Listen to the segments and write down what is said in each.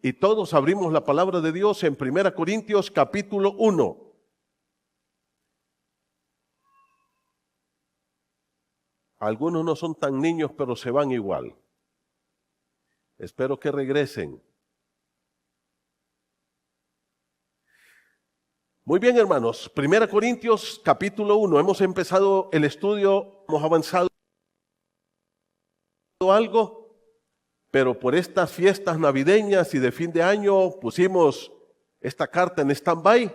y todos abrimos la palabra de Dios en 1 Corintios capítulo 1. Algunos no son tan niños, pero se van igual. Espero que regresen. Muy bien, hermanos. 1 Corintios capítulo 1. Hemos empezado el estudio, hemos avanzado algo, pero por estas fiestas navideñas y de fin de año pusimos esta carta en stand-by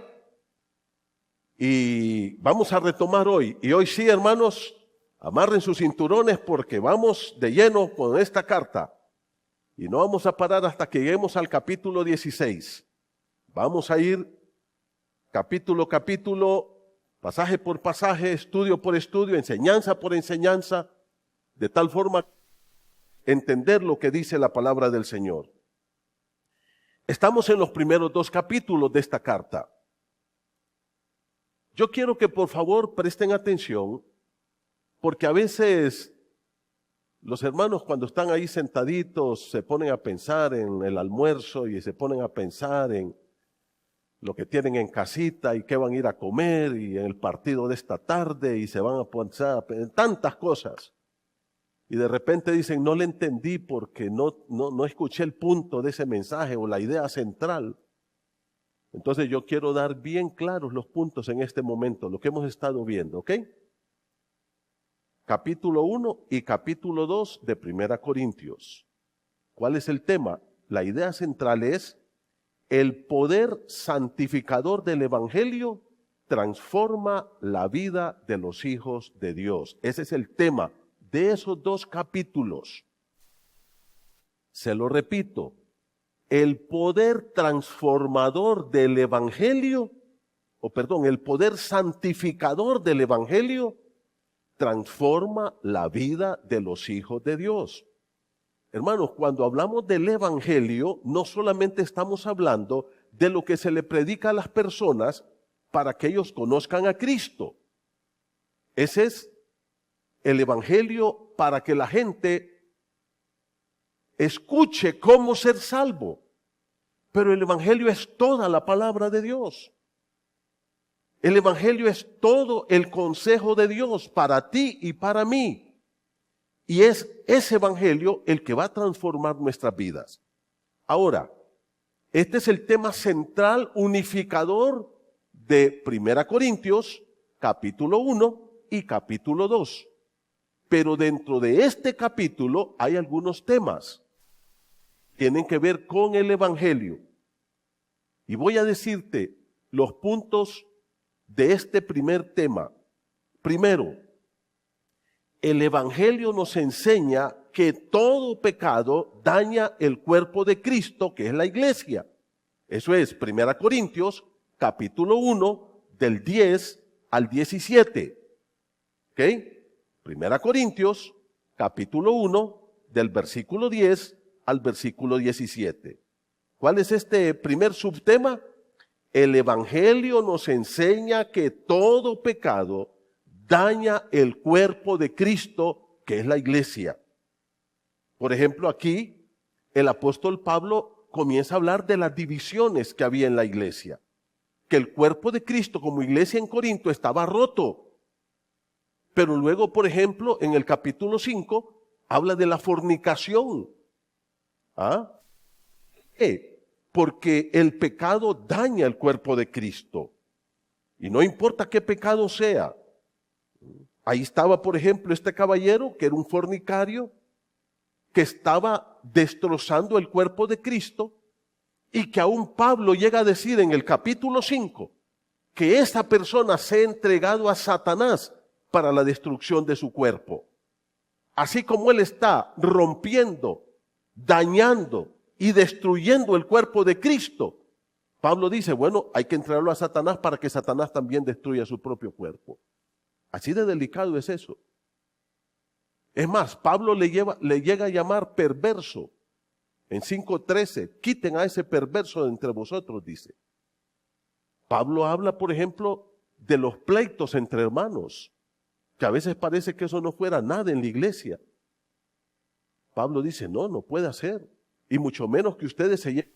y vamos a retomar hoy. Y hoy sí, hermanos, amarren sus cinturones porque vamos de lleno con esta carta. Y no vamos a parar hasta que lleguemos al capítulo 16. Vamos a ir capítulo a capítulo, pasaje por pasaje, estudio por estudio, enseñanza por enseñanza, de tal forma entender lo que dice la palabra del Señor. Estamos en los primeros 2 capítulos de esta carta. Yo quiero que por favor presten atención, porque a veces los hermanos cuando están ahí sentaditos se ponen a pensar en el almuerzo y se ponen a pensar en lo que tienen en casita y qué van a ir a comer y en el partido de esta tarde y se van a pensar en tantas cosas. Y de repente dicen, no le entendí porque no escuché el punto de ese mensaje o la idea central. Entonces yo quiero dar bien claros los puntos en este momento, lo que hemos estado viendo, ¿ok? Capítulo 1 y capítulo 2 de 1 Corintios. ¿Cuál es el tema? La idea central es el poder santificador del Evangelio transforma la vida de los hijos de Dios. Ese es el tema de esos 2 capítulos. Se lo repito, el poder transformador del Evangelio, el poder santificador del Evangelio transforma la vida de los hijos de Dios. Hermanos, cuando hablamos del Evangelio, no solamente estamos hablando de lo que se le predica a las personas para que ellos conozcan a Cristo. Ese es el Evangelio para que la gente escuche cómo ser salvo. Pero el Evangelio es toda la palabra de Dios. El Evangelio es todo el consejo de Dios para ti y para mí. Y es ese Evangelio el que va a transformar nuestras vidas. Ahora, este es el tema central unificador de 1 Corintios, capítulo 1 y capítulo 2. Pero dentro de este capítulo hay algunos temas que tienen que ver con el Evangelio. Y voy a decirte los puntos de este primer tema. Primero, el Evangelio nos enseña que todo pecado daña el cuerpo de Cristo, que es la iglesia. Eso es 1 Corintios, capítulo 1, del 10 al 17. ¿Ok? 1 Corintios, capítulo 1, del versículo 10 al versículo 17. ¿Cuál es este primer subtema? El Evangelio nos enseña que todo pecado daña el cuerpo de Cristo, que es la iglesia. Por ejemplo, aquí el apóstol Pablo comienza a hablar de las divisiones que había en la iglesia. Que el cuerpo de Cristo como iglesia en Corinto estaba roto. Pero luego, por ejemplo, en el capítulo 5, habla de la fornicación. ¿Ah? Porque el pecado daña el cuerpo de Cristo. Y no importa qué pecado sea. Ahí estaba, por ejemplo, este caballero que era un fornicario, que estaba destrozando el cuerpo de Cristo y que aún Pablo llega a decir en el capítulo 5 que esa persona se ha entregado a Satanás para la destrucción de su cuerpo. Así como él está rompiendo, dañando y destruyendo el cuerpo de Cristo, Pablo dice, bueno, hay que entregarlo a Satanás para que Satanás también destruya su propio cuerpo. Así de delicado es eso. Es más, Pablo le llega a llamar perverso. En 5:13, quiten a ese perverso de entre vosotros, dice. Pablo habla, por ejemplo, de los pleitos entre hermanos, que a veces parece que eso no fuera nada en la iglesia. Pablo dice, no puede hacer. Y mucho menos que ustedes se lleven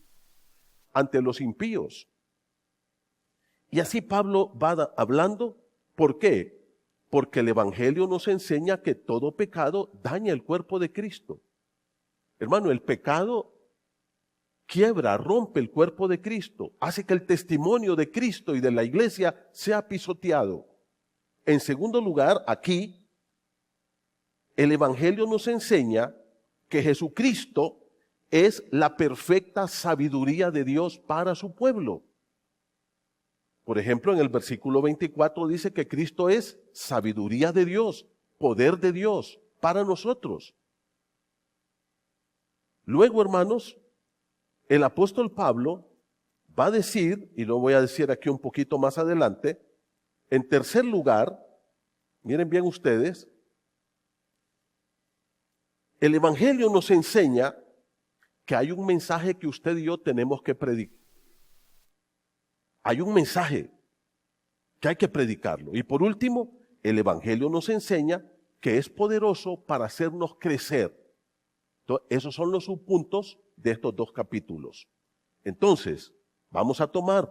ante los impíos. Y así Pablo va hablando. ¿Por qué? Porque el Evangelio nos enseña que todo pecado daña el cuerpo de Cristo. Hermano, el pecado quiebra, rompe el cuerpo de Cristo, hace que el testimonio de Cristo y de la iglesia sea pisoteado. En segundo lugar, aquí, el Evangelio nos enseña que Jesucristo es la perfecta sabiduría de Dios para su pueblo. Por ejemplo, en el versículo 24 dice que Cristo es sabiduría de Dios, poder de Dios para nosotros. Luego, hermanos, el apóstol Pablo va a decir, y lo voy a decir aquí un poquito más adelante, en tercer lugar, miren bien ustedes, el Evangelio nos enseña que hay un mensaje que usted y yo tenemos que predicar. Hay un mensaje que hay que predicarlo. Y por último, el Evangelio nos enseña que es poderoso para hacernos crecer. Entonces, esos son los subpuntos de estos dos capítulos. Entonces, vamos a tomar,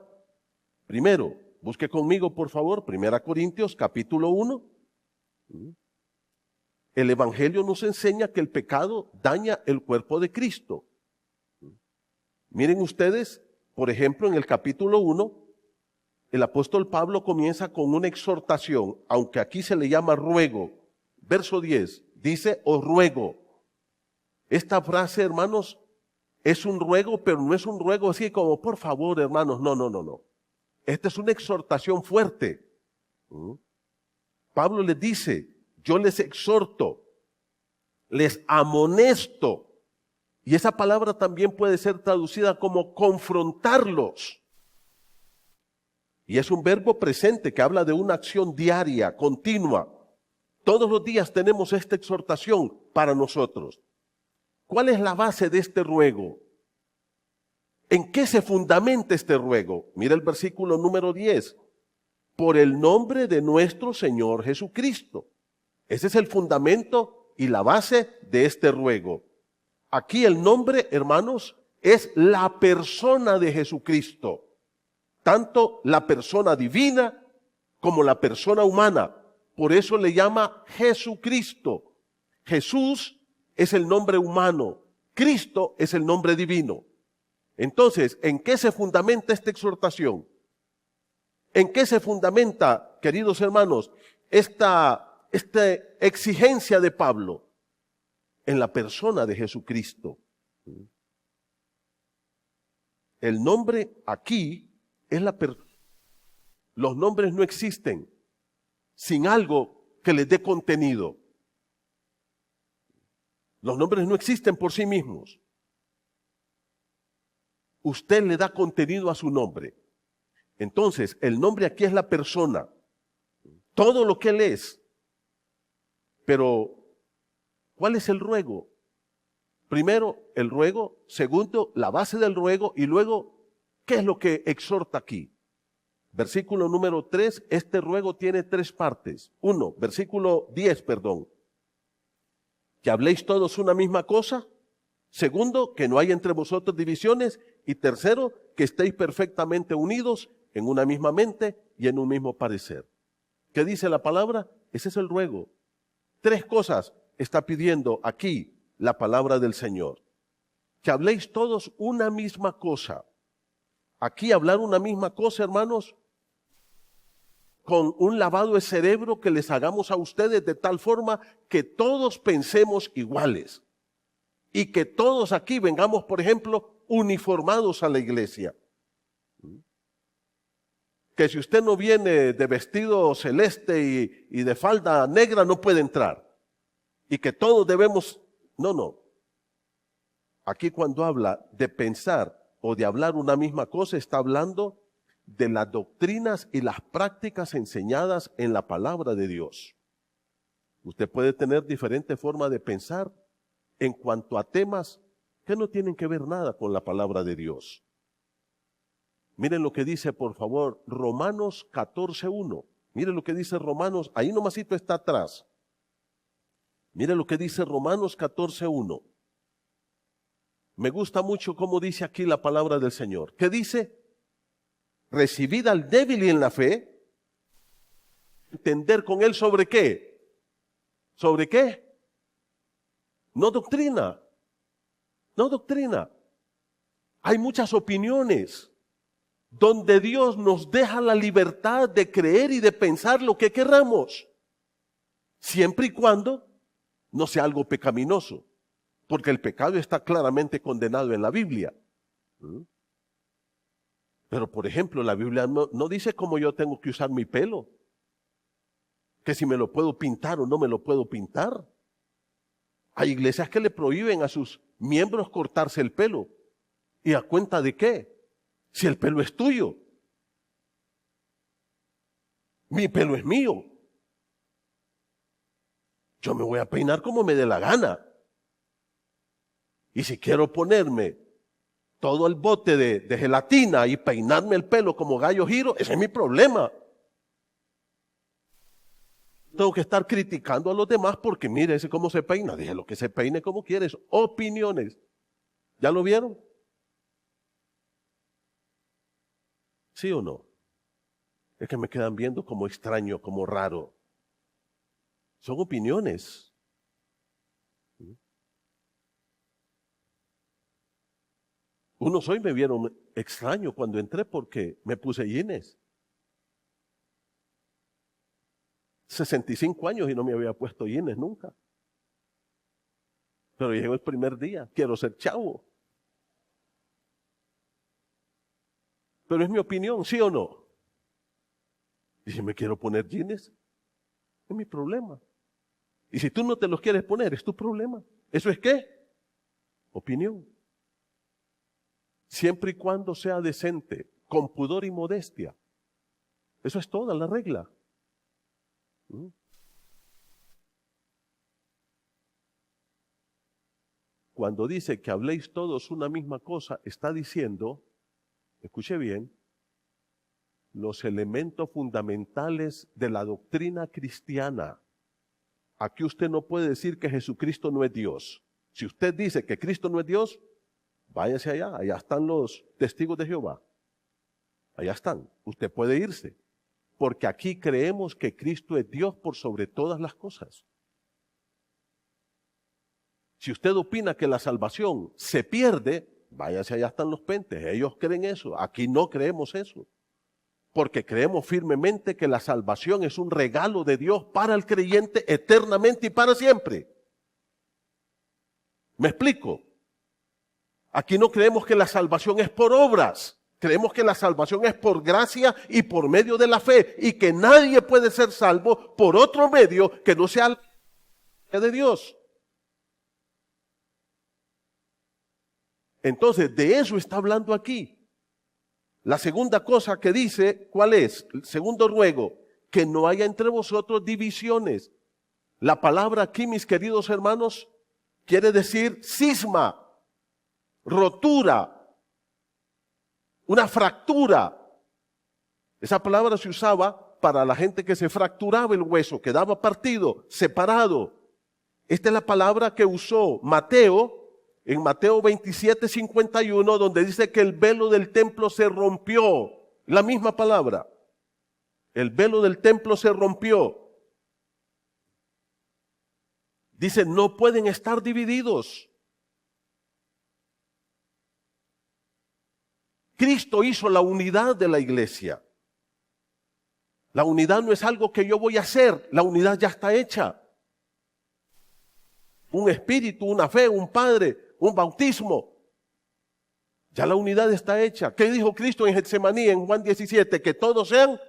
primero, busque conmigo por favor, 1 Corintios capítulo 1. El Evangelio nos enseña que el pecado daña el cuerpo de Cristo. Miren ustedes, por ejemplo, en el capítulo 1, el apóstol Pablo comienza con una exhortación, aunque aquí se le llama ruego. Verso 10, dice, os ruego. Esta frase, hermanos, es un ruego, pero no es un ruego así como, por favor, hermanos, no. Esta es una exhortación fuerte. Pablo les dice, yo les exhorto, les amonesto. Y esa palabra también puede ser traducida como confrontarlos. Y es un verbo presente que habla de una acción diaria, continua. Todos los días tenemos esta exhortación para nosotros. ¿Cuál es la base de este ruego? ¿En qué se fundamenta este ruego? Mira el versículo número 10. Por el nombre de nuestro Señor Jesucristo. Ese es el fundamento y la base de este ruego. Aquí el nombre, hermanos, es la persona de Jesucristo. Tanto la persona divina como la persona humana. Por eso le llama Jesucristo. Jesús es el nombre humano. Cristo es el nombre divino. Entonces, ¿en qué se fundamenta esta exhortación? ¿En qué se fundamenta, queridos hermanos, esta exigencia de Pablo? En la persona de Jesucristo. El nombre aquí es la persona. Los nombres no existen sin algo que les dé contenido. Los nombres no existen por sí mismos. Usted le da contenido a su nombre. Entonces, el nombre aquí es la persona. Todo lo que él es. Pero, ¿cuál es el ruego? Primero, el ruego. Segundo, la base del ruego. Y luego, ¿qué es lo que exhorta aquí? Versículo número 3, este ruego tiene 3 partes. 1, versículo 10, que habléis todos una misma cosa. Segundo, que no haya entre vosotros divisiones. Y tercero, que estéis perfectamente unidos en una misma mente y en un mismo parecer. ¿Qué dice la palabra? Ese es el ruego. 3 cosas está pidiendo aquí la palabra del Señor. Que habléis todos una misma cosa. Aquí hablar una misma cosa, hermanos, con un lavado de cerebro que les hagamos a ustedes de tal forma que todos pensemos iguales. Y que todos aquí vengamos, por ejemplo, uniformados a la iglesia. Que si usted no viene de vestido celeste y de falda negra no puede entrar. Y que todos debemos... No. Aquí cuando habla de pensar o de hablar una misma cosa, está hablando de las doctrinas y las prácticas enseñadas en la palabra de Dios. Usted puede tener diferentes formas de pensar en cuanto a temas que no tienen que ver nada con la palabra de Dios. Miren lo que dice, por favor, Romanos 14:1. Miren lo que dice Romanos, ahí nomasito está atrás. Miren lo que dice Romanos 14:1. Me gusta mucho cómo dice aquí la palabra del Señor. ¿Qué dice? Recibid al débil y en la fe, entender con él sobre qué. ¿Sobre qué? No doctrina. No doctrina. Hay muchas opiniones donde Dios nos deja la libertad de creer y de pensar lo que queramos, siempre y cuando no sea algo pecaminoso, porque el pecado está claramente condenado en la Biblia. Pero, por ejemplo, la Biblia no dice cómo yo tengo que usar mi pelo, que si me lo puedo pintar o no me lo puedo pintar. Hay iglesias que le prohíben a sus miembros cortarse el pelo. ¿Y a cuenta de qué? Si el pelo es tuyo. Mi pelo es mío. Yo me voy a peinar como me dé la gana. Y si quiero ponerme todo el bote de gelatina y peinarme el pelo como gallo giro, ese es mi problema. Tengo que estar criticando a los demás porque mire ese cómo se peina. Déjelo que se peine como quieres. Opiniones. ¿Ya lo vieron? ¿Sí o no? Es que me quedan viendo como extraño, como raro. Son opiniones. Unos hoy me vieron extraño cuando entré porque me puse jeans. 65 años y no me había puesto jeans nunca. Pero llegó el primer día, quiero ser chavo. Pero es mi opinión, ¿sí o no? Y si me quiero poner jeans, es mi problema. Y si tú no te los quieres poner, es tu problema. ¿Eso es qué? Opinión. Siempre y cuando sea decente, con pudor y modestia. Eso es toda la regla. Cuando dice que habléis todos una misma cosa, está diciendo, escuche bien, los elementos fundamentales de la doctrina cristiana. Aquí usted no puede decir que Jesucristo no es Dios. Si usted dice que Cristo no es Dios, váyase allá, allá están los testigos de Jehová. Allá están, usted puede irse. Porque aquí creemos que Cristo es Dios por sobre todas las cosas. Si usted opina que la salvación se pierde, váyase, allá están los pentes, ellos creen eso, aquí no creemos eso. Porque creemos firmemente que la salvación es un regalo de Dios para el creyente eternamente y para siempre. ¿Me explico? Aquí no creemos que la salvación es por obras, creemos que la salvación es por gracia y por medio de la fe y que nadie puede ser salvo por otro medio que no sea la gracia de Dios. Entonces, de eso está hablando aquí. La segunda cosa que dice, ¿cuál es? El segundo ruego, que no haya entre vosotros divisiones. La palabra aquí, mis queridos hermanos, quiere decir cisma, rotura, una fractura. Esa palabra se usaba para la gente que se fracturaba el hueso, quedaba partido, separado. Esta es la palabra que usó Mateo en Mateo 27:51, donde dice que el velo del templo se rompió. La misma palabra. El velo del templo se rompió. Dice, no pueden estar divididos. Cristo hizo la unidad de la iglesia. La unidad no es algo que yo voy a hacer, la unidad ya está hecha. Un espíritu, una fe, un padre, un bautismo. Ya la unidad está hecha. ¿Qué dijo Cristo en Getsemaní en Juan 17? Que todos sean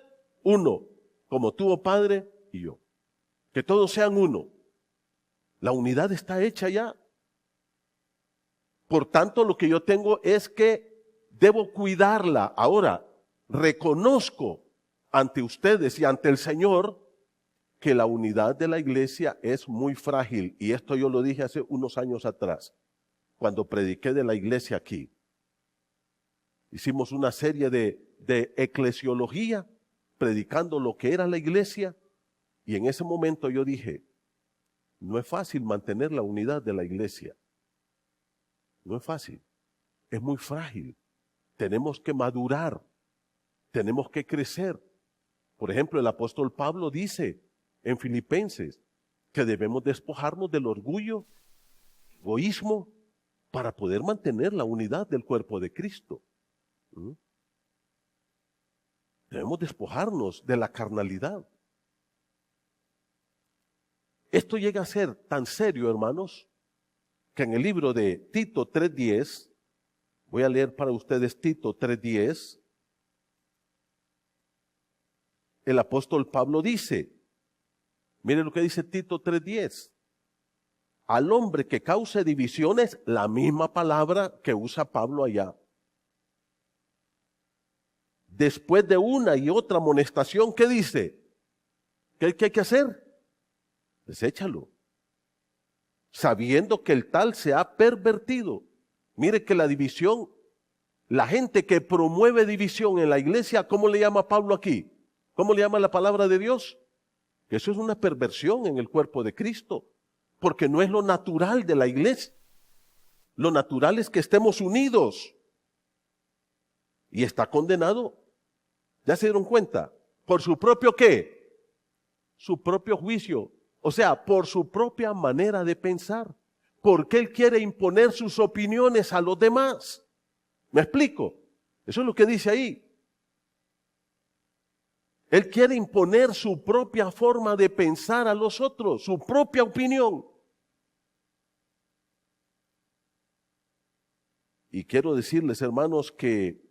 uno, como tú, oh Padre, y yo. Que todos sean uno. La unidad está hecha ya. Por tanto, lo que yo tengo es que debo cuidarla. Ahora, reconozco ante ustedes y ante el Señor que la unidad de la iglesia es muy frágil. Y esto yo lo dije hace unos años atrás, cuando prediqué de la iglesia aquí. Hicimos una serie de eclesiología, predicando lo que era la iglesia. Y en ese momento yo dije, no es fácil mantener la unidad de la iglesia. No es fácil, es muy frágil. Tenemos que madurar, tenemos que crecer. Por ejemplo, el apóstol Pablo dice en Filipenses que debemos despojarnos del orgullo, egoísmo, para poder mantener la unidad del cuerpo de Cristo. ¿Mm? Debemos despojarnos de la carnalidad. Esto llega a ser tan serio, hermanos, que en el libro de Tito 3:10, voy a leer para ustedes Tito 3:10, el apóstol Pablo dice, miren lo que dice Tito 3:10, al hombre que cause divisiones, la misma palabra que usa Pablo allá. Después de una y otra amonestación, ¿qué dice? ¿Qué hay que hacer? Deséchalo. Sabiendo que el tal se ha pervertido. Mire que la división, la gente que promueve división en la iglesia, ¿cómo le llama Pablo aquí? ¿Cómo le llama la palabra de Dios? Que eso es una perversión en el cuerpo de Cristo, porque no es lo natural de la iglesia. Lo natural es que estemos unidos. Y está condenado. ¿Ya se dieron cuenta? ¿Por su propio qué? Su propio juicio. O sea, por su propia manera de pensar. Porque él quiere imponer sus opiniones a los demás. ¿Me explico? Eso es lo que dice ahí. Él quiere imponer su propia forma de pensar a los otros, su propia opinión. Y quiero decirles, hermanos, que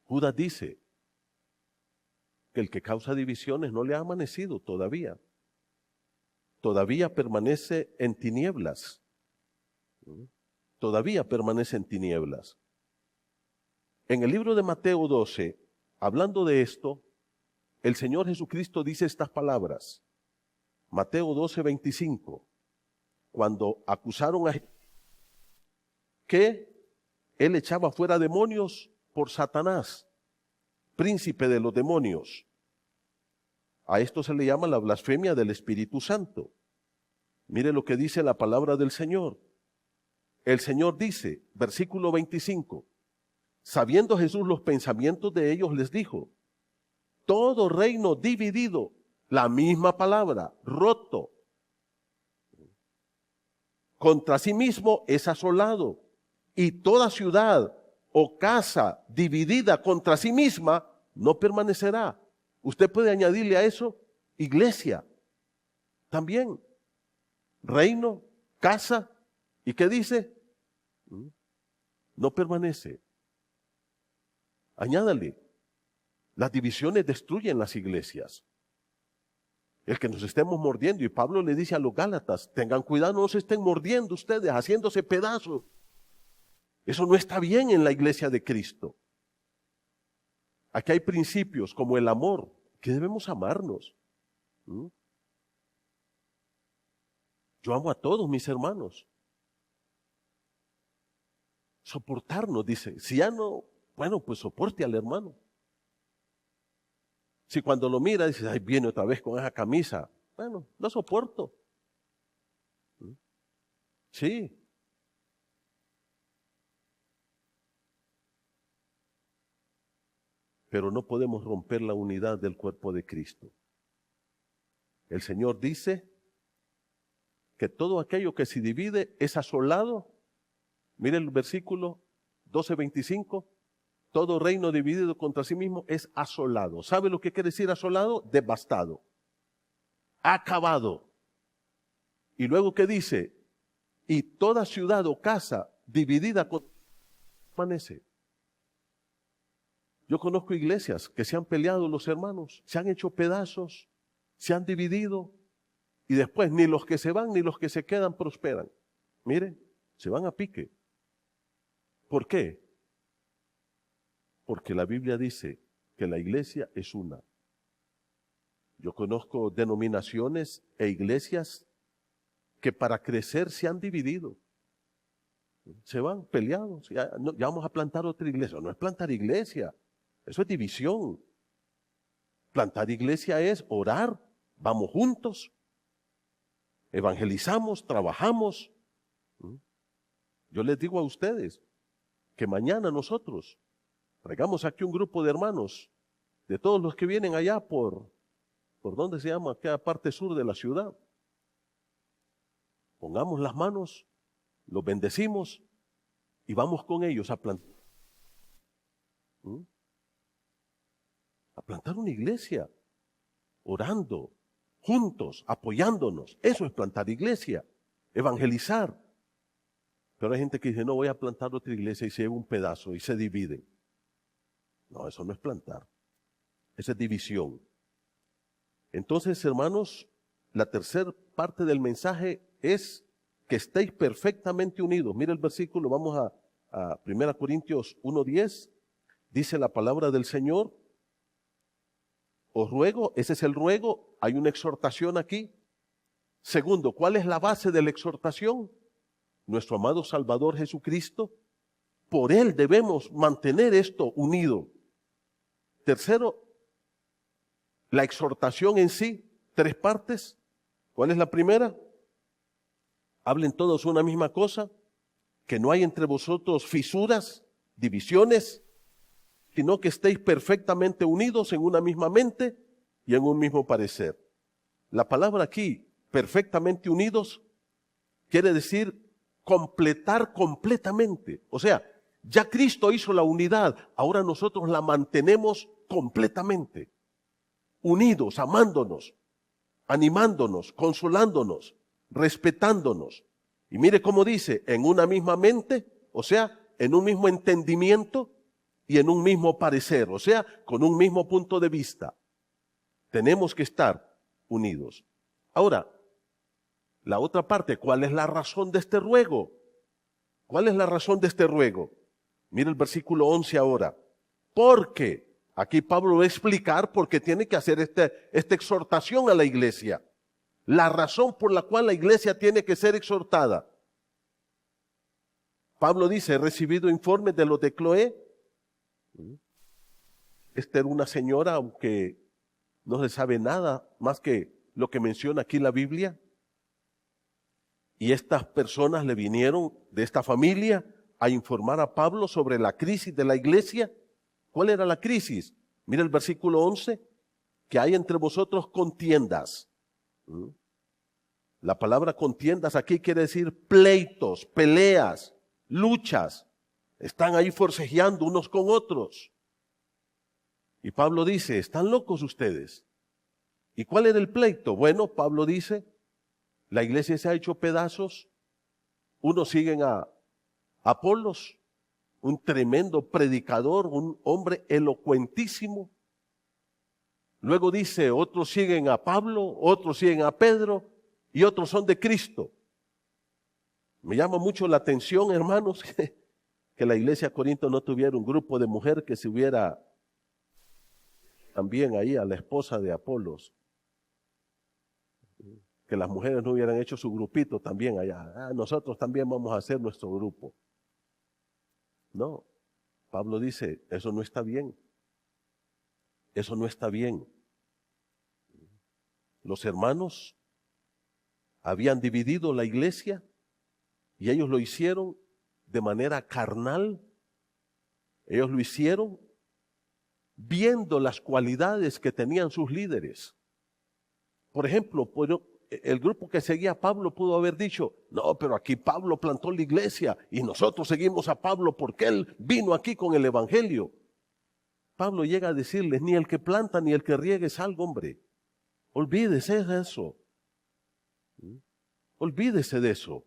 Judas dice que el que causa divisiones no le ha amanecido todavía. Todavía permanece en tinieblas. Todavía permanece en tinieblas. En el libro de Mateo 12, hablando de esto, el Señor Jesucristo dice estas palabras. Mateo 12, 25. Cuando acusaron a que él echaba fuera demonios por Satanás, príncipe de los demonios. A esto se le llama la blasfemia del Espíritu Santo. Mire lo que dice la palabra del Señor. El Señor dice, versículo 25, sabiendo Jesús los pensamientos de ellos, les dijo, todo reino dividido, la misma palabra, roto, contra sí mismo es asolado, y toda ciudad o casa dividida contra sí misma no permanecerá. Usted puede añadirle a eso iglesia también, reino, casa, ¿y qué dice? No permanece. Añádale, las divisiones destruyen las iglesias. El que nos estemos mordiendo, y Pablo le dice a los Gálatas, tengan cuidado, no se estén mordiendo ustedes, haciéndose pedazos. Eso no está bien en la iglesia de Cristo. Aquí hay principios como el amor, que debemos amarnos. Yo amo a todos mis hermanos. Soportarnos, dice. Si ya no, bueno, pues soporte al hermano. Si cuando lo mira, dice, ay, viene otra vez con esa camisa. Bueno, lo soporto. Sí. Pero no podemos romper la unidad del cuerpo de Cristo. El Señor dice que todo aquello que se divide es asolado. Mire el versículo 12:25. Todo reino dividido contra sí mismo es asolado. ¿Sabe lo que quiere decir asolado? Devastado. Acabado. Y luego, ¿qué dice? Y toda ciudad o casa dividida permanece. Yo conozco iglesias que se han peleado los hermanos, se han hecho pedazos, se han dividido y después ni los que se van ni los que se quedan prosperan. Miren, se van a pique. ¿Por qué? Porque la Biblia dice que la iglesia es una. Yo conozco denominaciones e iglesias que para crecer se han dividido. Se van peleados. Ya vamos a plantar otra iglesia. No es plantar iglesia. Eso es división. Plantar iglesia es orar, vamos juntos, evangelizamos, trabajamos. Yo les digo a ustedes que mañana nosotros traigamos aquí un grupo de hermanos, de todos los que vienen allá ¿por dónde se llama? Aquella parte sur de la ciudad. Pongamos las manos, los bendecimos y vamos con ellos a plantar. A plantar una iglesia, orando, juntos, apoyándonos. Eso es plantar iglesia, evangelizar. Pero hay gente que dice, no, voy a plantar otra iglesia y se lleva un pedazo y se dividen. No, eso no es plantar. Esa es división. Entonces, hermanos, la tercera parte del mensaje es que estéis perfectamente unidos. Mira el versículo, vamos a 1 Corintios 1:10. Dice la palabra del Señor. Os ruego, ese es el ruego, hay una exhortación aquí. Segundo, ¿cuál es la base de la exhortación? Nuestro amado Salvador Jesucristo. Por Él debemos mantener esto unido. Tercero, la exhortación en sí, 3 partes. ¿Cuál es la primera? Hablen todos una misma cosa, que no hay entre vosotros fisuras, divisiones, sino que estéis perfectamente unidos en una misma mente y en un mismo parecer. La palabra aquí, perfectamente unidos, quiere decir completar completamente. O sea, ya Cristo hizo la unidad, ahora nosotros la mantenemos completamente. Unidos, amándonos, animándonos, consolándonos, respetándonos. Y mire cómo dice, en una misma mente, o sea, en un mismo entendimiento y en un mismo parecer, o sea, con un mismo punto de vista. Tenemos que estar unidos. Ahora, la otra parte, ¿cuál es la razón de este ruego? ¿Cuál es la razón de este ruego? Mira el versículo 11 ahora. Porque, aquí Pablo va a explicar por qué tiene que hacer esta exhortación a la iglesia. La razón por la cual la iglesia tiene que ser exhortada. Pablo dice, he recibido informes de los de Cloé. Esta era una señora, aunque no se sabe nada más que lo que menciona aquí la Biblia. Y estas personas le vinieron de esta familia a informar a Pablo sobre la crisis de la iglesia. ¿Cuál era la crisis? Mira el versículo 11, que hay entre vosotros contiendas. La palabra contiendas aquí quiere decir pleitos, peleas, luchas. Están ahí forcejeando unos con otros. Y Pablo dice, ¿están locos ustedes? ¿Y cuál era el pleito? Bueno, Pablo dice, la iglesia se ha hecho pedazos. Unos siguen a Apolos, un tremendo predicador, un hombre elocuentísimo. Luego dice, otros siguen a Pablo, otros siguen a Pedro y otros son de Cristo. Me llama mucho la atención, hermanos, que la iglesia de Corinto no tuviera un grupo de mujeres que se hubiera también ahí a la esposa de Apolos. Que las mujeres no hubieran hecho su grupito también allá. Nosotros también vamos a hacer nuestro grupo. No, Pablo dice, eso no está bien. Eso no está bien. Los hermanos habían dividido la iglesia y ellos lo hicieron de manera carnal. Ellos lo hicieron viendo las cualidades que tenían sus líderes. Por ejemplo, el grupo que seguía a Pablo pudo haber dicho, no, pero aquí Pablo plantó la iglesia y nosotros seguimos a Pablo porque él vino aquí con el evangelio. Pablo llega a decirles, ni el que planta ni el que riega es algo, hombre. Olvídese de eso. Olvídese de eso.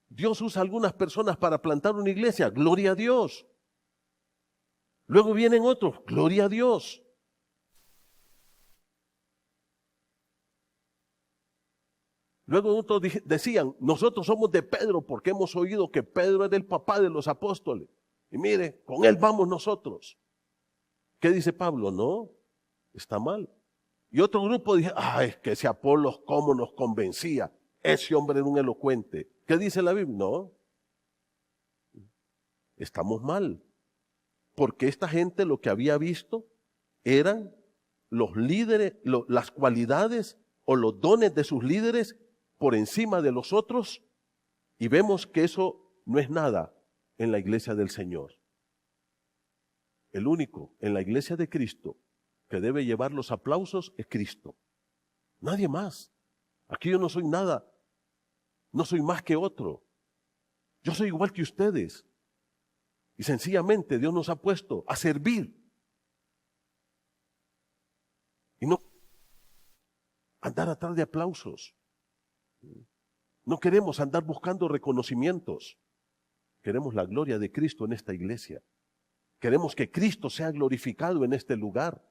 Dios usa a algunas personas para plantar una iglesia, gloria a Dios. Luego vienen otros, gloria a Dios. Luego otros decían, nosotros somos de Pedro porque hemos oído que Pedro es el papá de los apóstoles. Y mire, con él vamos nosotros. ¿Qué dice Pablo? No, está mal. Y otro grupo dice, es que ese Apolos cómo nos convencía. Ese hombre era un elocuente. ¿Qué dice la Biblia? No, estamos mal. Porque esta gente lo que había visto eran los líderes, las cualidades o los dones de sus líderes por encima de los otros, y vemos que eso no es nada en la iglesia del Señor. El único en la iglesia de Cristo que debe llevar los aplausos es Cristo. Nadie más. Aquí yo no soy nada. No soy más que otro. Yo soy igual que ustedes. Y sencillamente Dios nos ha puesto a servir. Y no andar atrás de aplausos. No queremos andar buscando reconocimientos. Queremos la gloria de Cristo en esta iglesia. Queremos que Cristo sea glorificado en este lugar.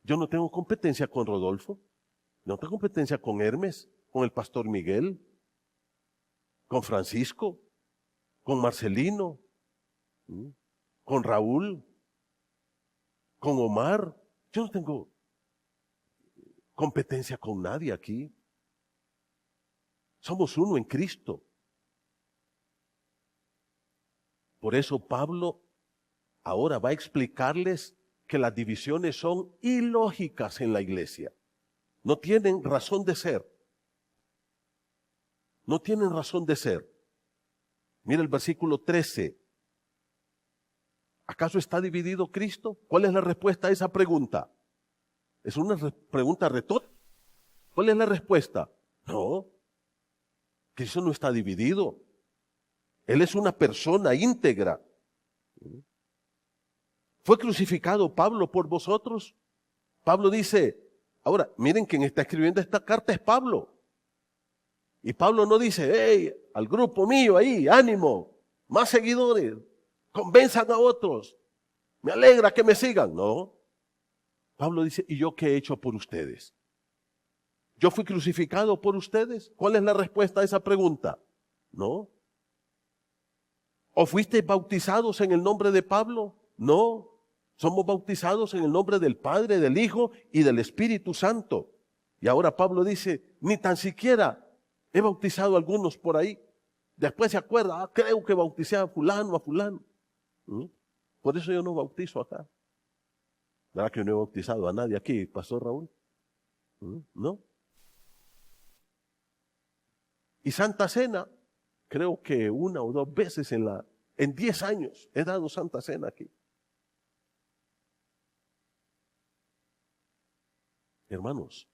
Yo no tengo competencia con Rodolfo. No tengo competencia con Hermes, con el pastor Miguel, con Francisco, con Marcelino, con Raúl, con Omar. Yo no tengo competencia con nadie aquí. Somos uno en Cristo. Por eso Pablo ahora va a explicarles que las divisiones son ilógicas en la iglesia. No tienen razón de ser. No tienen razón de ser. Mira el versículo 13. ¿Acaso está dividido Cristo? ¿Cuál es la respuesta a esa pregunta? Es una pregunta retórica. ¿Cuál es la respuesta? No. Cristo no está dividido. Él es una persona íntegra. ¿Fue crucificado Pablo por vosotros? Pablo dice, ahora, miren quien está escribiendo esta carta es Pablo. Y Pablo no dice, hey, al grupo mío ahí, ánimo, más seguidores, convenzan a otros, me alegra que me sigan. No. Pablo dice, ¿y yo qué he hecho por ustedes? ¿Yo fui crucificado por ustedes? ¿Cuál es la respuesta a esa pregunta? No. ¿O fuisteis bautizados en el nombre de Pablo? No. Somos bautizados en el nombre del Padre, del Hijo y del Espíritu Santo. Y ahora Pablo dice, ni tan siquiera he bautizado a algunos por ahí. Después se acuerda, creo que bauticé a fulano, a fulano. Por eso yo no bautizo acá. ¿Verdad que yo no he bautizado a nadie aquí, Pastor Raúl? ¿No? Y Santa Cena, creo que 1 o 2 veces en 10 años he dado Santa Cena aquí. Hermanos,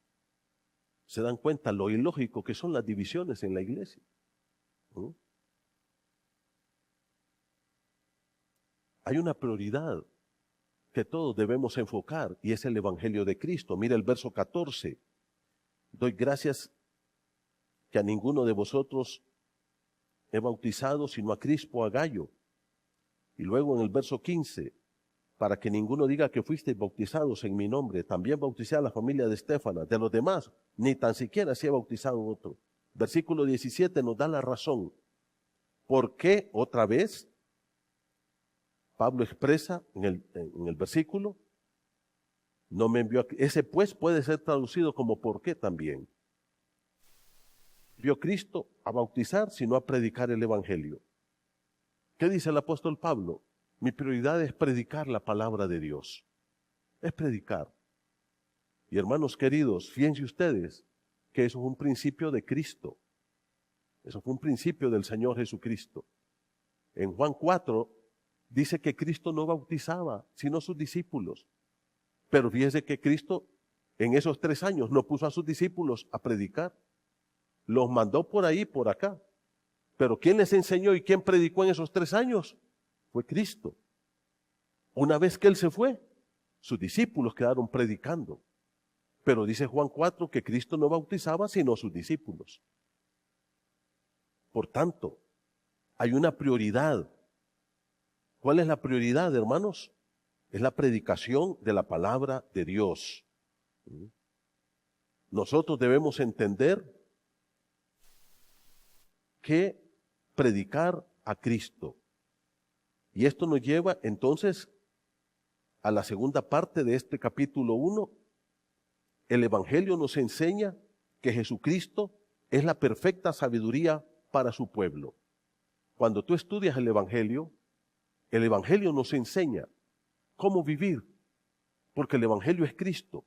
¿se dan cuenta lo ilógico que son las divisiones en la iglesia? Hay una prioridad que todos debemos enfocar y es el Evangelio de Cristo. Mira el verso 14. Doy gracias que a ninguno de vosotros he bautizado sino a Crispo, a Gayo. Y luego en el verso 15, para que ninguno diga que fuisteis bautizados en mi nombre, también bauticé a la familia de Estéfana. De los demás, ni tan siquiera se ha bautizado otro. Versículo 17 nos da la razón. ¿Por qué otra vez? Pablo expresa en el versículo, no me envió ese pues puede ser traducido como ¿por qué también? Envió Cristo a bautizar, sino a predicar el Evangelio. ¿Qué dice el apóstol Pablo? Mi prioridad es predicar la palabra de Dios. Es predicar. Y hermanos queridos, fíjense ustedes que eso es un principio de Cristo. Eso fue un principio del Señor Jesucristo. En Juan 4 dice que Cristo no bautizaba, sino sus discípulos. Pero fíjese que Cristo en esos 3 años no puso a sus discípulos a predicar. Los mandó por ahí, por acá. Pero ¿quién les enseñó y quién predicó en esos 3 años? Fue Cristo. Una vez que Él se fue, sus discípulos quedaron predicando. Pero dice Juan 4 que Cristo no bautizaba sino sus discípulos. Por tanto, hay una prioridad. ¿Cuál es la prioridad, hermanos? Es la predicación de la palabra de Dios. Nosotros debemos entender que predicar a Cristo. Y esto nos lleva entonces a la segunda parte de este capítulo 1. El Evangelio nos enseña que Jesucristo es la perfecta sabiduría para su pueblo. Cuando tú estudias el Evangelio nos enseña cómo vivir, porque el Evangelio es Cristo.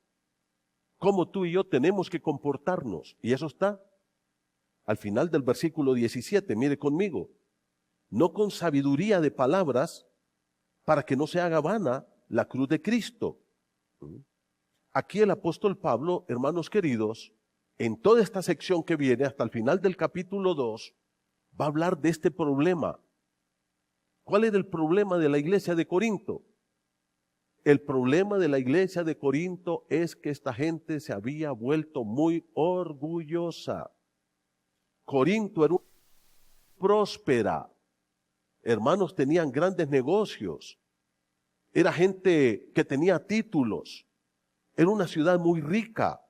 Cómo tú y yo tenemos que comportarnos. Y eso está al final del versículo 17. Mire conmigo. no con sabiduría de palabras, para que no se haga vana la cruz de Cristo. Aquí el apóstol Pablo, hermanos queridos, en toda esta sección que viene hasta el final del capítulo 2, va a hablar de este problema. ¿Cuál era el problema de la iglesia de Corinto? El problema de la iglesia de Corinto es que esta gente se había vuelto muy orgullosa. Corinto era próspera. Hermanos, tenían grandes negocios. Era gente que tenía títulos. Era una ciudad muy rica.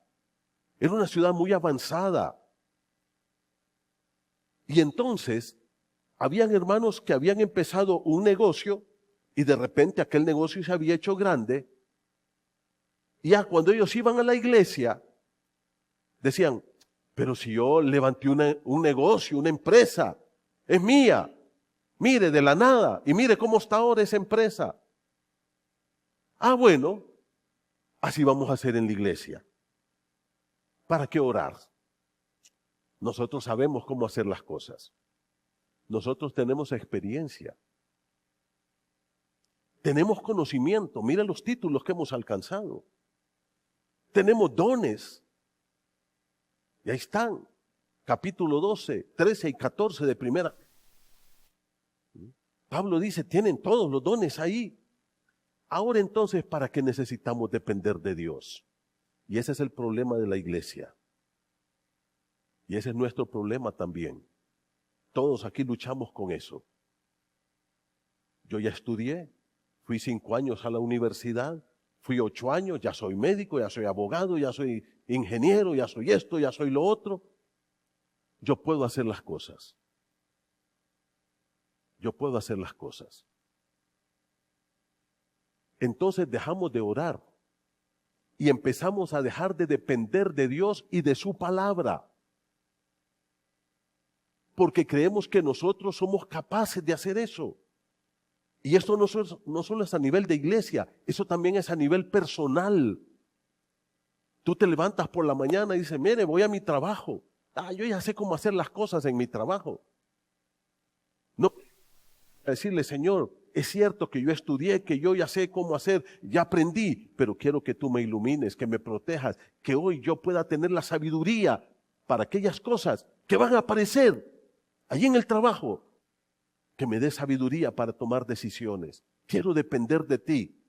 Era una ciudad muy avanzada. Y entonces, habían hermanos que habían empezado un negocio y de repente aquel negocio se había hecho grande. Y ya cuando ellos iban a la iglesia, decían, pero si yo levanté un negocio, una empresa, es mía. Mire, de la nada. Y mire cómo está ahora esa empresa. Ah, bueno, así vamos a hacer en la iglesia. ¿Para qué orar? Nosotros sabemos cómo hacer las cosas. Nosotros tenemos experiencia. Tenemos conocimiento. Mira los títulos que hemos alcanzado. Tenemos dones. Y ahí están. Capítulo 12, 13 y 14 de primera. Pablo dice, tienen todos los dones ahí. Ahora entonces, ¿para qué necesitamos depender de Dios? Y ese es el problema de la iglesia. Y ese es nuestro problema también. Todos aquí luchamos con eso. Yo ya estudié, fui 5 años a la universidad, fui 8 años, ya soy médico, ya soy abogado, ya soy ingeniero, ya soy esto, ya soy lo otro. Yo puedo hacer las cosas. Yo puedo hacer las cosas. Entonces dejamos de orar y empezamos a dejar de depender de Dios y de su palabra. Porque creemos que nosotros somos capaces de hacer eso. Y esto no solo es a nivel de iglesia, eso también es a nivel personal. Tú te levantas por la mañana y dices, mire, voy a mi trabajo. Yo ya sé cómo hacer las cosas en mi trabajo. No decirle, Señor, es cierto que yo estudié, que yo ya sé cómo hacer, ya aprendí, pero quiero que tú me ilumines, que me protejas, que hoy yo pueda tener la sabiduría para aquellas cosas que van a aparecer allí en el trabajo, que me dé sabiduría para tomar decisiones. Quiero depender de ti.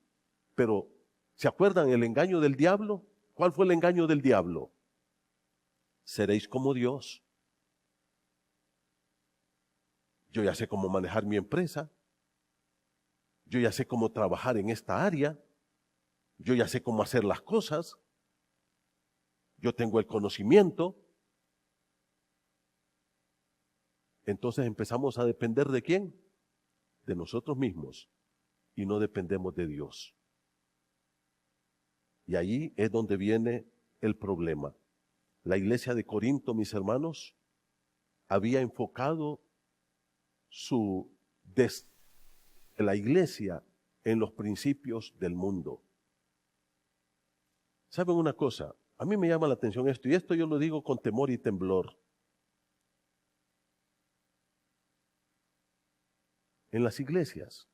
Pero, ¿se acuerdan el engaño del diablo? ¿Cuál fue el engaño del diablo? Seréis como Dios. Yo ya sé cómo manejar mi empresa. Yo ya sé cómo trabajar en esta área. Yo ya sé cómo hacer las cosas. Yo tengo el conocimiento. Entonces empezamos a depender ¿de quién? De nosotros mismos. Y no dependemos de Dios. Y ahí es donde viene el problema. La iglesia de Corinto, mis hermanos, había enfocado la iglesia en los principios del mundo. ¿Saben una cosa? A mí me llama la atención esto, y esto yo lo digo con temor y temblor. En las iglesias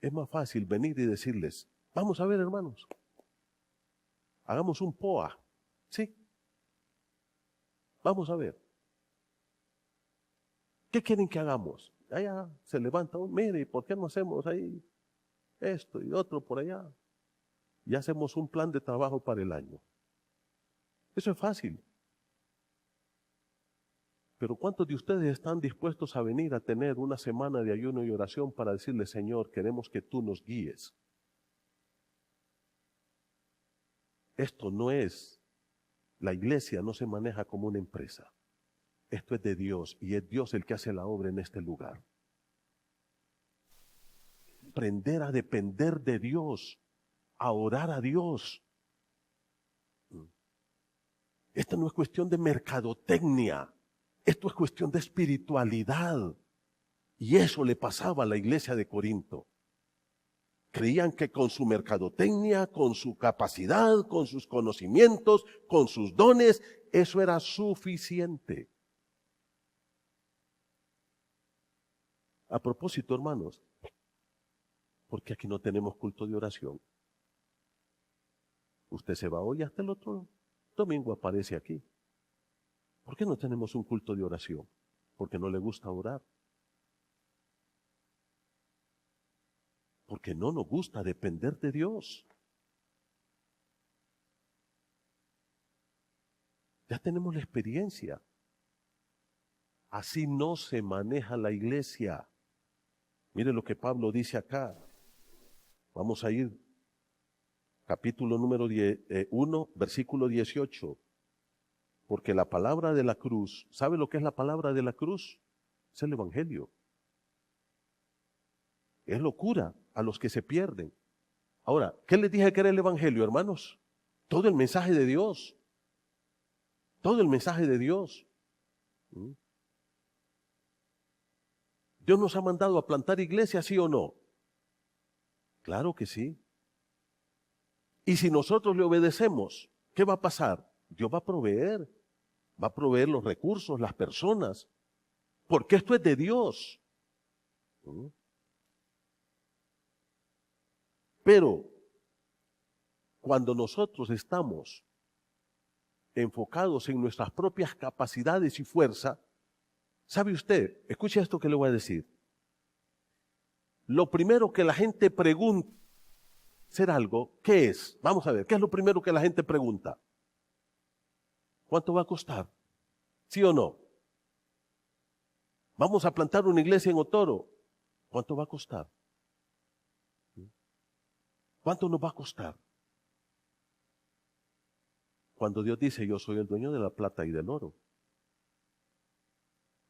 es más fácil venir y decirles, vamos a ver, hermanos, hagamos un POA, ¿sí? Vamos a ver. ¿Qué quieren que hagamos? Allá se levanta, mire, ¿por qué no hacemos ahí esto y otro por allá? Y hacemos un plan de trabajo para el año. Eso es fácil. Pero ¿cuántos de ustedes están dispuestos a venir a tener una semana de ayuno y oración para decirle, Señor, queremos que tú nos guíes? Esto no es, la iglesia no se maneja como una empresa. Esto es de Dios y es Dios el que hace la obra en este lugar. Aprender a depender de Dios, a orar a Dios. Esto no es cuestión de mercadotecnia, esto es cuestión de espiritualidad. Y eso le pasaba a la iglesia de Corinto. Creían que con su mercadotecnia, con su capacidad, con sus conocimientos, con sus dones, eso era suficiente. A propósito, hermanos, porque aquí no tenemos culto de oración. Usted se va hoy hasta el otro domingo aparece aquí. ¿Por qué no tenemos un culto de oración? Porque no le gusta orar. Porque no nos gusta depender de Dios. Ya tenemos la experiencia. Así no se maneja la iglesia. Mire lo que Pablo dice acá. Vamos a ir, capítulo número 1, versículo 18. Porque la palabra de la cruz, ¿sabe lo que es la palabra de la cruz? Es el Evangelio. Es locura a los que se pierden. Ahora, ¿qué les dije que era el Evangelio, hermanos? Todo el mensaje de Dios. Todo el mensaje de Dios. ¿Dios nos ha mandado a plantar iglesias, sí o no? Claro que sí. Y si nosotros le obedecemos, ¿qué va a pasar? Dios va a proveer los recursos, las personas, porque esto es de Dios. Pero cuando nosotros estamos enfocados en nuestras propias capacidades y fuerza, ¿sabe usted? Escuche esto que le voy a decir. Lo primero que la gente pregunta, hacer algo, ¿qué es? Vamos a ver, ¿qué es lo primero que la gente pregunta? ¿Cuánto va a costar? ¿Sí o no? Vamos a plantar una iglesia en Otoro. ¿Cuánto va a costar? ¿Cuánto nos va a costar? Cuando Dios dice, yo soy el dueño de la plata y del oro.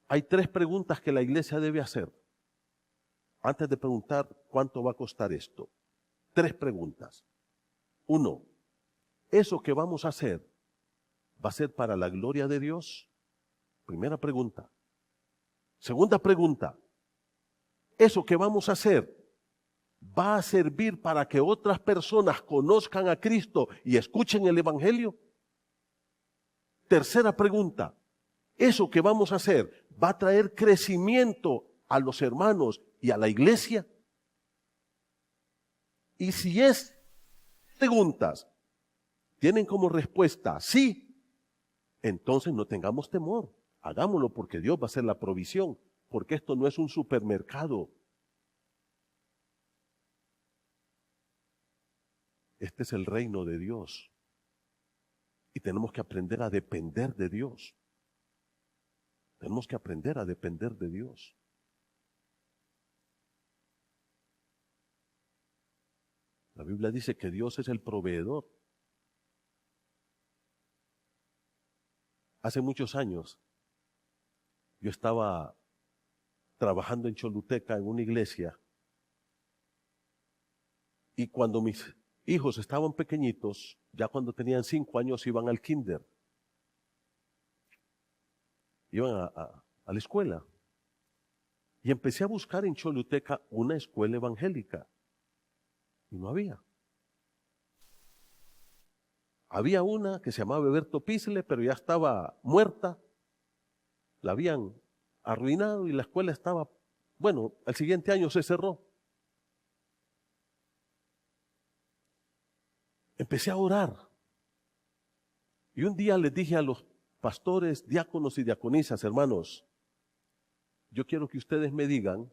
Hay 3 preguntas que la iglesia debe hacer antes de preguntar cuánto va a costar esto. 3 preguntas. 1, ¿eso que vamos a hacer va a ser para la gloria de Dios? Primera pregunta. Segunda pregunta, ¿eso que vamos a hacer va a servir para que otras personas conozcan a Cristo y escuchen el Evangelio? Tercera pregunta, ¿eso que vamos a hacer va a traer crecimiento a los hermanos y a la iglesia? Y si es preguntas tienen como respuesta sí, entonces no tengamos temor, hagámoslo porque Dios va a hacer la provisión, porque esto no es un supermercado. Este es el reino de Dios. Y tenemos que aprender a depender de Dios. Tenemos que aprender a depender de Dios. La Biblia dice que Dios es el proveedor. Hace muchos años yo estaba trabajando en Choluteca en una iglesia y cuando mis hijos estaban pequeñitos, ya cuando tenían 5 años iban al kinder, iban a la escuela. Y empecé a buscar en Choluteca una escuela evangélica. Y no había. Había una que se llamaba Beberto Pisle, pero ya estaba muerta. La habían arruinado y la escuela estaba, bueno, al siguiente año se cerró. Empecé a orar. Y un día les dije a los pastores, diáconos y diaconisas, hermanos, yo quiero que ustedes me digan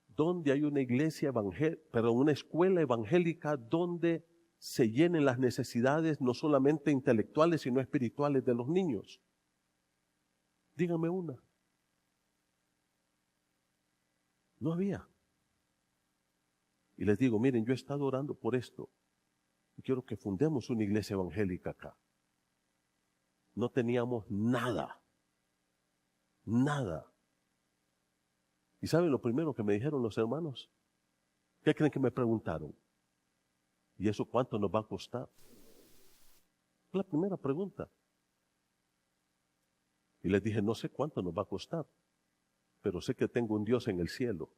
dónde hay una iglesia una escuela evangélica donde se llenen las necesidades no solamente intelectuales, sino espirituales de los niños. Díganme una. No había. Y les digo, miren, yo he estado orando por esto. Y quiero que fundemos una iglesia evangélica acá. No teníamos nada. Nada. ¿Y saben lo primero que me dijeron los hermanos? ¿Qué creen que me preguntaron? ¿Y eso cuánto nos va a costar? La primera pregunta. Y les dije, no sé cuánto nos va a costar, pero sé que tengo un Dios en el cielo,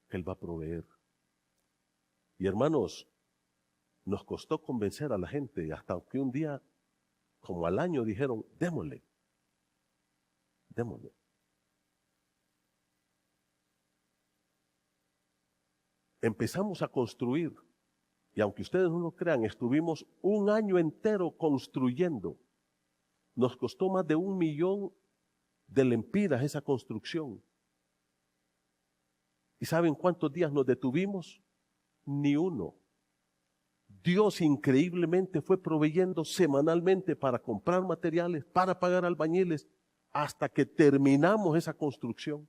que Él va a proveer. Y hermanos, nos costó convencer a la gente, hasta que un día, como al año, dijeron, démosle. empezamos a construir. Y aunque ustedes no lo crean, estuvimos un año entero construyendo. Nos costó más de 1.000.000 de lempiras esa construcción. ¿Y saben cuántos días nos detuvimos? Ni uno. Dios increíblemente fue proveyendo semanalmente para comprar materiales, para pagar albañiles, hasta que terminamos esa construcción.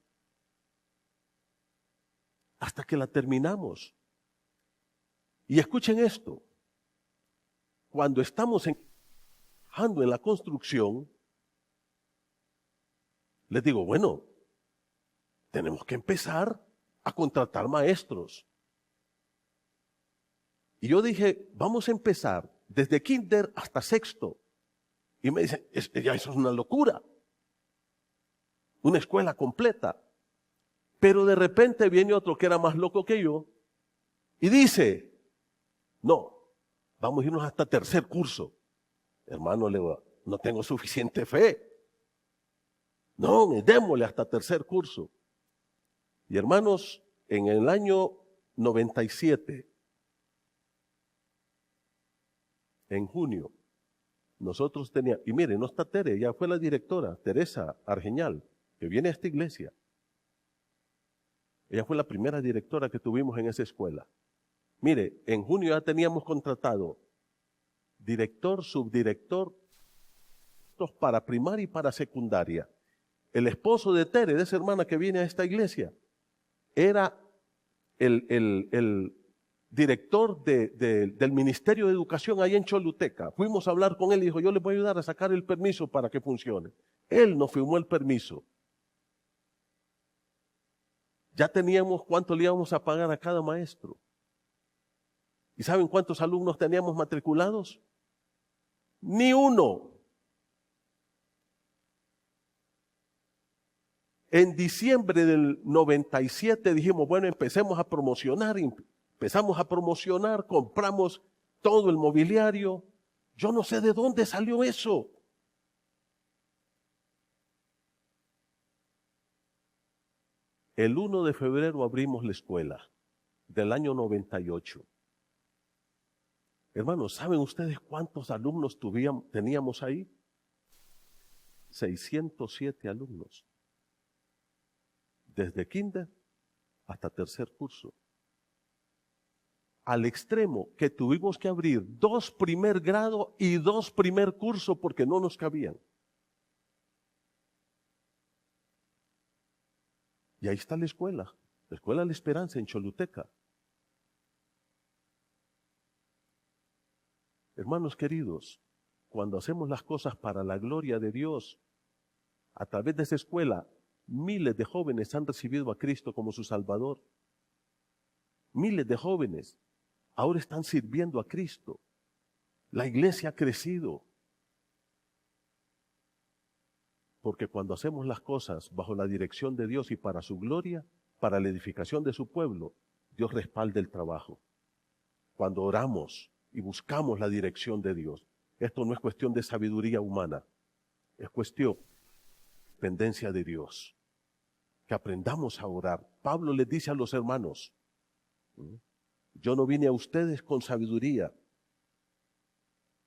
Hasta que la terminamos. Y escuchen esto, cuando estamos trabajando en la construcción, les digo, bueno, tenemos que empezar a contratar maestros. Y yo dije, vamos a empezar desde kinder hasta sexto. Y me dicen, ya eso es una locura. Una escuela completa. Pero de repente viene otro que era más loco que yo y dice, no, vamos a irnos hasta tercer curso. Hermano, le digo, no tengo suficiente fe. No, démosle hasta tercer curso. Y hermanos, en el año 97, en junio, nosotros teníamos, y mire, no está Tere, ella fue la directora, Teresa Argeñal, que viene a esta iglesia. Ella fue la primera directora que tuvimos en esa escuela. Mire, en junio ya teníamos contratado director, subdirector, para primaria y para secundaria. El esposo de Tere, de esa hermana que viene a esta iglesia, era el director del Ministerio de Educación ahí en Choluteca. Fuimos a hablar con él y dijo, yo le voy a ayudar a sacar el permiso para que funcione. Él nos firmó el permiso. Ya teníamos cuánto le íbamos a pagar a cada maestro. ¿Y saben cuántos alumnos teníamos matriculados? Ni uno. En diciembre del 97 dijimos, bueno, empecemos a promocionar. Empezamos a promocionar, compramos todo el mobiliario. Yo no sé de dónde salió eso. El 1 de febrero abrimos la escuela del año 98. Hermanos, ¿saben ustedes cuántos alumnos teníamos ahí? 607 alumnos. Desde kinder hasta tercer curso. Al extremo que tuvimos que abrir 2 primer grado y 2 primer curso porque no nos cabían. Y ahí está la Escuela de la Esperanza en Choluteca. Hermanos queridos, cuando hacemos las cosas para la gloria de Dios, a través de esa escuela, miles de jóvenes han recibido a Cristo como su Salvador. Miles de jóvenes ahora están sirviendo a Cristo. La iglesia ha crecido. Porque cuando hacemos las cosas bajo la dirección de Dios y para su gloria, para la edificación de su pueblo, Dios respalda el trabajo. Cuando oramos y buscamos la dirección de Dios, esto no es cuestión de sabiduría humana, es cuestión de dependencia de Dios. Que aprendamos a orar. Pablo les dice a los hermanos, yo no vine a ustedes con sabiduría.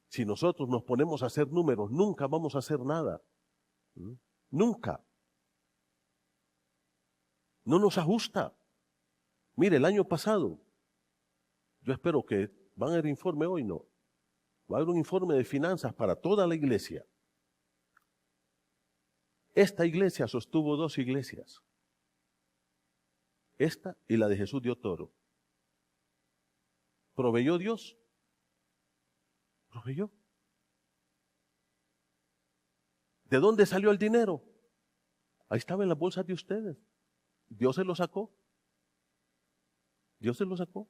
Si nosotros nos ponemos a hacer números, nunca vamos a hacer nada. Nunca. No nos ajusta. Mire, el año pasado, yo espero que van a haber informe hoy, no. Va a haber un informe de finanzas para toda la iglesia. Esta iglesia sostuvo 2 iglesias. Esta y la de Jesús de Otoro. ¿Proveyó Dios? ¿Proveyó? ¿De dónde salió el dinero? Ahí estaba en las bolsas de ustedes. Dios se lo sacó. Dios se lo sacó.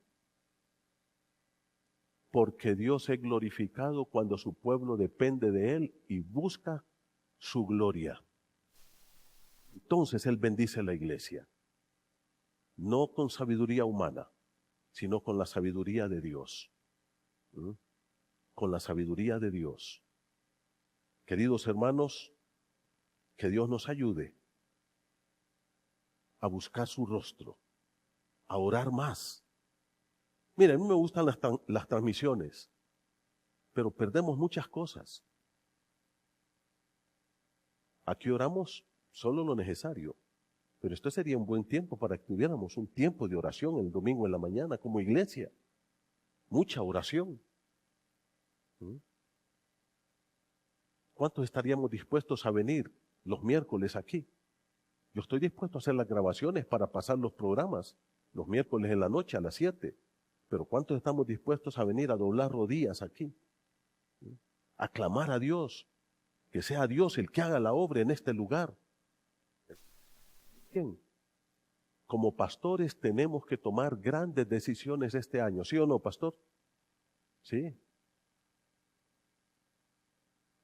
Porque Dios es glorificado cuando su pueblo depende de Él y busca su gloria. Entonces Él bendice la iglesia. No con sabiduría humana, sino con la sabiduría de Dios. Con la sabiduría de Dios. Queridos hermanos, que Dios nos ayude a buscar su rostro, a orar más, Mira, a mí me gustan las transmisiones, pero perdemos muchas cosas. Aquí oramos solo lo necesario, pero esto sería un buen tiempo para que tuviéramos un tiempo de oración el domingo en la mañana como iglesia. Mucha oración. ¿Mm? ¿Cuántos estaríamos dispuestos a venir los miércoles aquí? Yo estoy dispuesto a hacer las grabaciones para pasar los programas los miércoles en la noche a las 7. Pero ¿cuántos estamos dispuestos a venir a doblar rodillas aquí? A clamar a Dios, que sea Dios el que haga la obra en este lugar. Bien, como pastores tenemos que tomar grandes decisiones este año, ¿sí o no, pastor? Sí.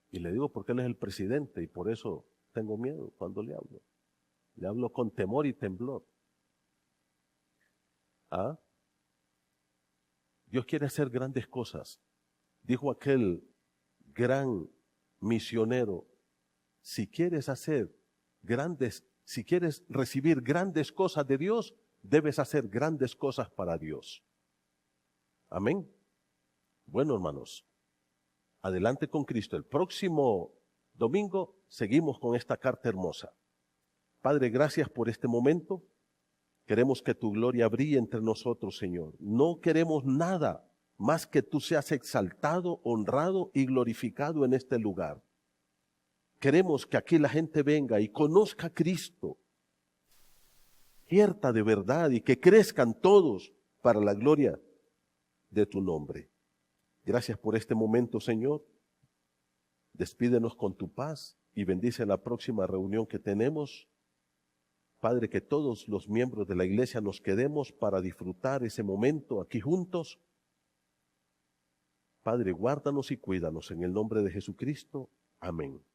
Y le digo porque él es el presidente y por eso tengo miedo cuando le hablo. Le hablo con temor y temblor. ¿Ah? Dios quiere hacer grandes cosas. Dijo aquel gran misionero, si quieres recibir grandes cosas de Dios, debes hacer grandes cosas para Dios. Amén. Bueno, hermanos, adelante con Cristo. El próximo domingo seguimos con esta carta hermosa. Padre, gracias por este momento. Queremos que tu gloria brille entre nosotros, Señor. No queremos nada más que tú seas exaltado, honrado y glorificado en este lugar. Queremos que aquí la gente venga y conozca a Cristo, cierta de verdad, y que crezcan todos para la gloria de tu nombre. Gracias por este momento, Señor. Despídenos con tu paz y bendice la próxima reunión que tenemos. Padre, que todos los miembros de la iglesia nos quedemos para disfrutar ese momento aquí juntos. Padre, guárdanos y cuídanos en el nombre de Jesucristo. Amén.